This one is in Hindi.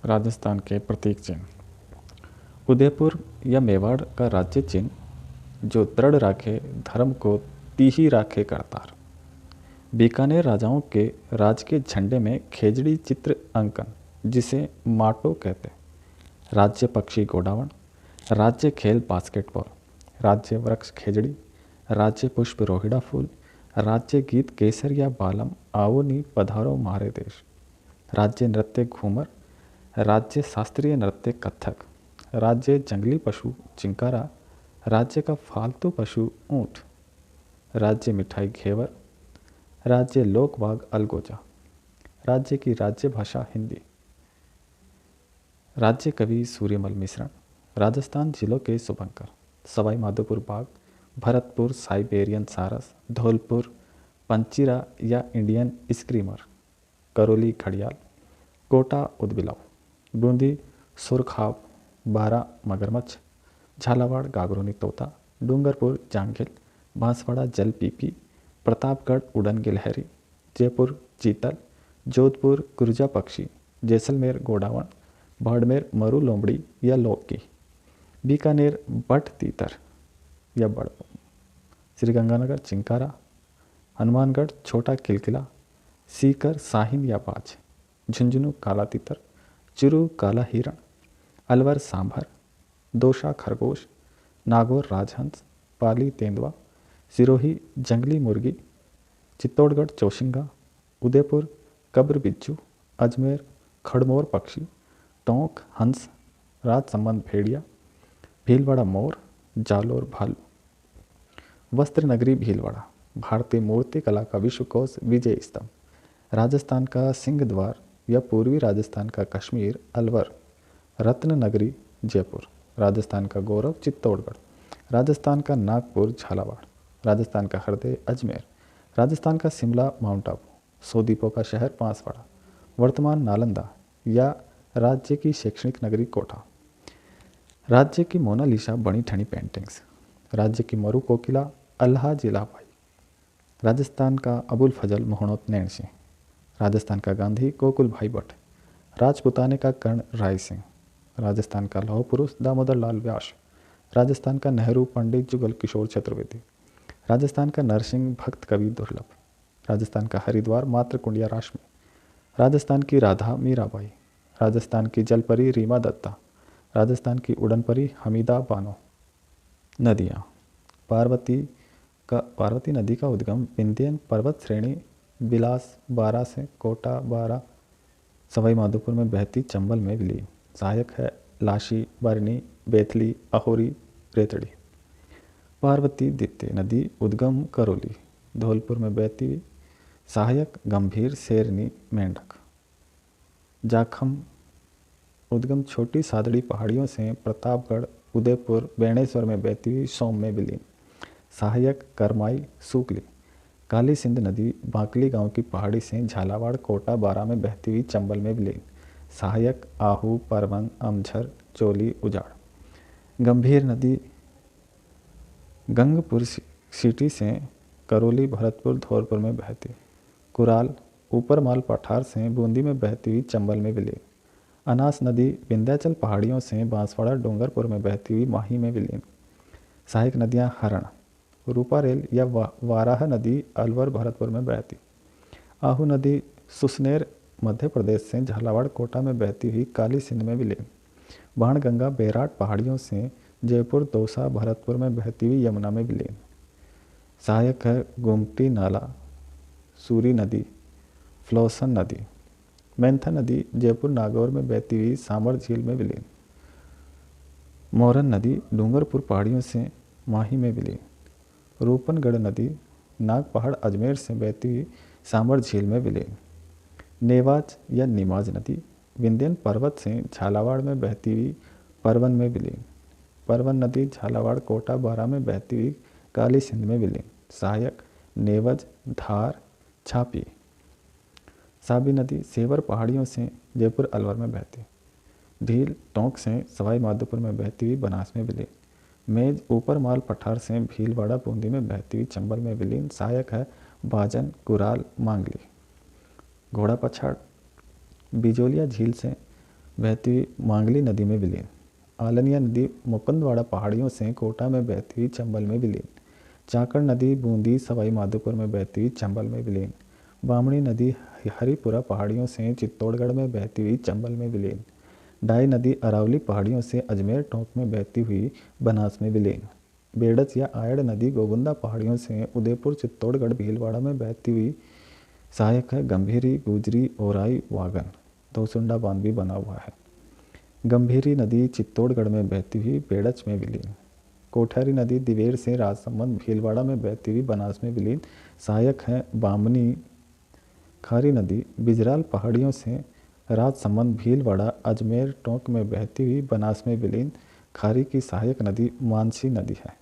राजस्थान के प्रतीक चिन्ह। उदयपुर या मेवाड़ का राज्य चिन्ह जो दृढ़ राखे धर्म को तीही राखे करतार। बीकानेर राजाओं के राज के झंडे में खेजड़ी चित्र अंकन जिसे माटो कहते। राज्य पक्षी गोडावण, राज्य खेल बास्केटबॉल, राज्य वृक्ष खेजड़ी, राज्य पुष्प रोहिड़ा फूल, राज्य गीत केसर या बालम आओ नी पधारो मारे देश, राज्य नृत्य घूमर, राज्य शास्त्रीय नृत्य कथक, राज्य जंगली पशु चिंकारा, राज्य का फालतू पशु ऊंट, राज्य मिठाई घेवर, राज्य लोकवाग अलगोजा, राज्य की राज्य भाषा हिंदी, राज्य कवि सूर्यमल मिश्रण, राजस्थान जिलों के शुभंकर, सवाई माधोपुर बाग, भरतपुर साइबेरियन सारस, धौलपुर पंचीरा या इंडियन स्क्रीमर, करौली घड़ियाल, कोटा उदबिलाव, बूंदी सुरखाब, बारा मगरमच्छ, झालावाड़ गागरोनी तोता, डूंगरपुर जांगिल, बांसवाड़ा जल पीपी, प्रतापगढ़ उड़न गिलहरी, जयपुर चीतल, जोधपुर गुर्जा पक्षी, जैसलमेर गोडावण, बाड़मेर मरु लोमड़ी या लौकी, बीकानेर बट तीतर या बड़, श्रीगंगानगर चिंकारा, हनुमानगढ़ छोटा किलकिला, सीकर साहिन या बाज, झुंझुनू काला तीतर, चुरू काला हिरण, अलवर सांभर, दोशा खरगोश, नागौर राजहंस, पाली तेंदुआ, सिरोही जंगली मुर्गी, चित्तौड़गढ़ चौशिंगा, उदयपुर कब्र बिच्छू, अजमेर खड़मोर पक्षी, टोंक हंस, राजसमंद भेड़िया, भीलवाड़ा मोर, जालोर भालू। वस्त्र नगरी भीलवाड़ा, भारतीय मूर्ति कला का विश्वकोश विजय स्तंभ, राजस्थान का सिंह द्वार या पूर्वी राजस्थान का कश्मीर अलवर, रत्न नगरी जयपुर, राजस्थान का गौरव चित्तौड़गढ़, राजस्थान का नागपुर झालावाड़, राजस्थान का हृदय अजमेर, राजस्थान का शिमला माउंट आबू, सौ द्वीपों का शहर बांसवाड़ा, वर्तमान नालंदा या राज्य की शैक्षणिक नगरी कोटा, राज्य की मोनालिसा बनी ठनी पेंटिंग्स, राज्य की मरु कोकिला अल्लाह जिलाबाई, राजस्थान का अबुल फजल मोहनोत नैन सिंह, राजस्थान का गांधी गोकुल भाई भट्ट, राजपुताने का कर्ण राय सिंह, राजस्थान का लौह पुरुष दामोदर लाल व्यास, राजस्थान का नेहरू पंडित जुगल किशोर चतुर्वेदी, राजस्थान का नरसिंह भक्त कवि दुर्लभ, राजस्थान का हरिद्वार मात्र कुंडिया राशमी, राजस्थान की राधा मीराबाई, राजस्थान की जलपरी रीमा दत्ता, राजस्थान की उड़न परी हमीदा बानो। नदियाँ। पार्वती नदी का उद्गम विंध्यन पर्वत श्रेणी बिलास बारा से कोटा बारा सवाई माधोपुर में बहती चंबल में विलीन। सहायक है लाशी, बरनी, बेथली, अहोरी, रेतड़ी। पार्वती द्वितीय नदी उद्गम करौली, धौलपुर में बहती। सहायक गंभीर, शेरनी, मेंढक। जाखम उद्गम छोटी सादड़ी पहाड़ियों से प्रतापगढ़, उदयपुर, बेणेश्वर में बहती हुई सोम में विलीन। सहायक करमाई, सूकली। काली सिंध नदी बाकली गांव की पहाड़ी से झालावाड़, कोटा, बारा में बहती हुई चंबल में विलीन। सहायक आहू, परवन, अमझर, चोली, उजाड़। गंभीर नदी गंगपुर सिटी से करौली, भरतपुर, धौलपुर में बहती। कुराल ऊपरमाल पठार से बूंदी में बहती हुई चंबल में विलीन। अनास नदी विंध्याचल पहाड़ियों से बांसवाड़ा, डूंगरपुर में बहती हुई माही में विलीन। सहायक नदियां हरण, रूपारेल या वाराह नदी अलवर, भरतपुर में बहती। आहू नदी सुसनेर मध्य प्रदेश से झालावाड़, कोटा में बहती हुई काली सिंध में विलीन। बाणगंगा बैराट पहाड़ियों से जयपुर, दौसा, भरतपुर में बहती हुई यमुना में विलीन। सहायक है गोमती नाला, सूरी नदी, फ्लोसन नदी। मैंथा नदी जयपुर, नागौर में बहती हुई सामर झील में विलीन। मोरन नदी डूंगरपुर पहाड़ियों से माही में विलीन। रूपनगढ़ नदी नाग पहाड़, अजमेर से बहती हुई सामर झील में विलीन। नेवाज या निमाज नदी विंध्यन पर्वत से झालावाड़ में बहती हुई परवन में विलीन। परवन नदी झालावाड़, कोटा, बारा में बहती हुई काली सिंध में विलीन। सहायक नेवज, धार, छापी। साबी नदी सेवर पहाड़ियों से जयपुर, अलवर में बहती। ढील टोंक से सवाई माधोपुर में बहती हुई बनास में विलीन। मेज ऊपरमाल पठार से भीलवाड़ा, बूंदी में बहती हुई चंबल में विलीन। सहायक है बाजन, कुराल, मांगली। घोड़ा पछाड़ बिजोलिया झील से बहती हुई मांगली नदी में विलीन। आलनिया नदी मुकुंदवाड़ा पहाड़ियों से कोटा में बहती हुई चंबल में विलीन। चाकड़ नदी बूंदी सवाई माधोपुर में बहती हुई चंबल में विलीन। बामणी नदी हरिपुरा पहाड़ियों से चित्तौड़गढ़ में बहती हुई चंबल में विलीन। डाई नदी अरावली पहाड़ियों से अजमेर टोंक में बहती हुई बनास में विलीन। बेड़च या आयड़ नदी गोगुंदा पहाड़ियों से उदयपुर चित्तौड़गढ़ भीलवाड़ा में बहती हुई सहायक है गंभीरी गुजरी ओराई वागन। दोसुंडा बांध भी बना हुआ है। गंभीरी नदी चित्तौड़गढ़ में बहती हुई बेड़च में विलीन। कोठारी नदी दिवेर से राजसमंद भीलवाड़ा में बहती हुई बनास में विलीन। सहायक है बामनी। खारी नदी बिजराल पहाड़ियों से राजसमंद भीलवाड़ा अजमेर टोंक में बहती हुई बनास में विलीन। खारी की सहायक नदी मानसी नदी है।